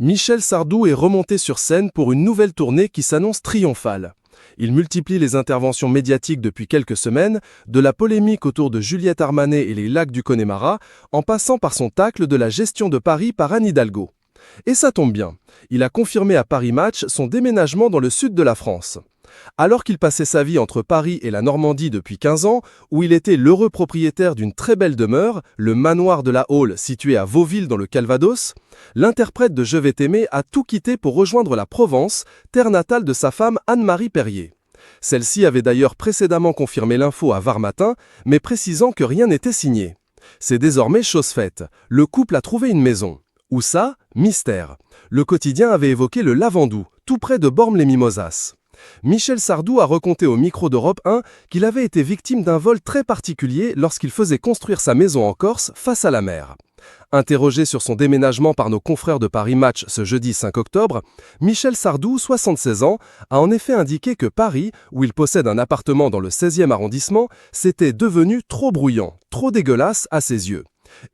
Michel Sardou est remonté sur scène pour une nouvelle tournée qui s'annonce triomphale. Il multiplie les interventions médiatiques depuis quelques semaines, de la polémique autour de Juliette Armanet et les lacs du Connemara, en passant par son tacle de la gestion de Paris par Anne Hidalgo. Et ça tombe bien, il a confirmé à Paris Match son déménagement dans le sud de la France. Alors qu'il passait sa vie entre Paris et la Normandie depuis 15 ans, où il était l'heureux propriétaire d'une très belle demeure, le manoir de la Haule situé à Vauville dans le Calvados, l'interprète de Je vais t'aimer a tout quitté pour rejoindre la Provence, terre natale de sa femme Anne-Marie Perrier. Celle-ci avait d'ailleurs précédemment confirmé l'info à Var Matin, mais précisant que rien n'était signé. C'est désormais chose faite, le couple a trouvé une maison. Où ça? Mystère. Le quotidien avait évoqué le Lavandou, tout près de Bormes-les-Mimosas. Michel Sardou a raconté au micro d'Europe 1 qu'il avait été victime d'un vol très particulier lorsqu'il faisait construire sa maison en Corse face à la mer. Interrogé sur son déménagement par nos confrères de Paris Match ce jeudi 5 octobre, Michel Sardou, 76 ans, a en effet indiqué que Paris, où il possède un appartement dans le 16e arrondissement, s'était devenu trop bruyant, trop dégueulasse à ses yeux.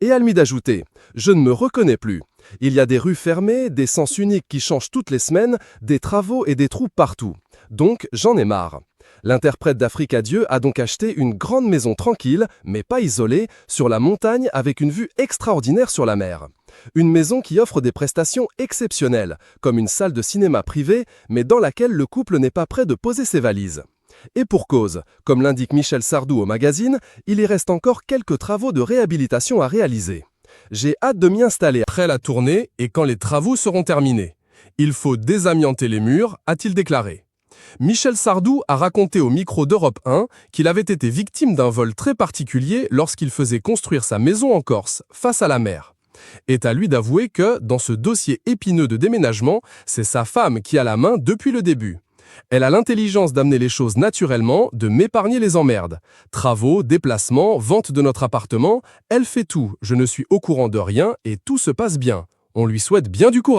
Et a le mis d'ajouter « Je ne me reconnais plus. Il y a des rues fermées, des sens uniques qui changent toutes les semaines, des travaux et des trous partout. Donc, j'en ai marre. » L'interprète d'Afrique Adieu a donc acheté une grande maison tranquille, mais pas isolée, sur la montagne avec une vue extraordinaire sur la mer. Une maison qui offre des prestations exceptionnelles, comme une salle de cinéma privée, mais dans laquelle le couple n'est pas prêt de poser ses valises. Et pour cause, comme l'indique Michel Sardou au magazine, il y reste encore quelques travaux de réhabilitation à réaliser. J'ai hâte de m'y installer après la tournée et quand les travaux seront terminés. Il faut désamianter les murs, a-t-il déclaré. Michel Sardou a raconté au micro d'Europe 1 qu'il avait été victime d'un vol très particulier lorsqu'il faisait construire sa maison en Corse, face à la mer. Est à lui d'avouer que, dans ce dossier épineux de déménagement, c'est sa femme qui a la main depuis le début. Elle a l'intelligence d'amener les choses naturellement, de m'épargner les emmerdes. Travaux, déplacements, vente de notre appartement, elle fait tout, je ne suis au courant de rien et tout se passe bien. On lui souhaite bien du courage.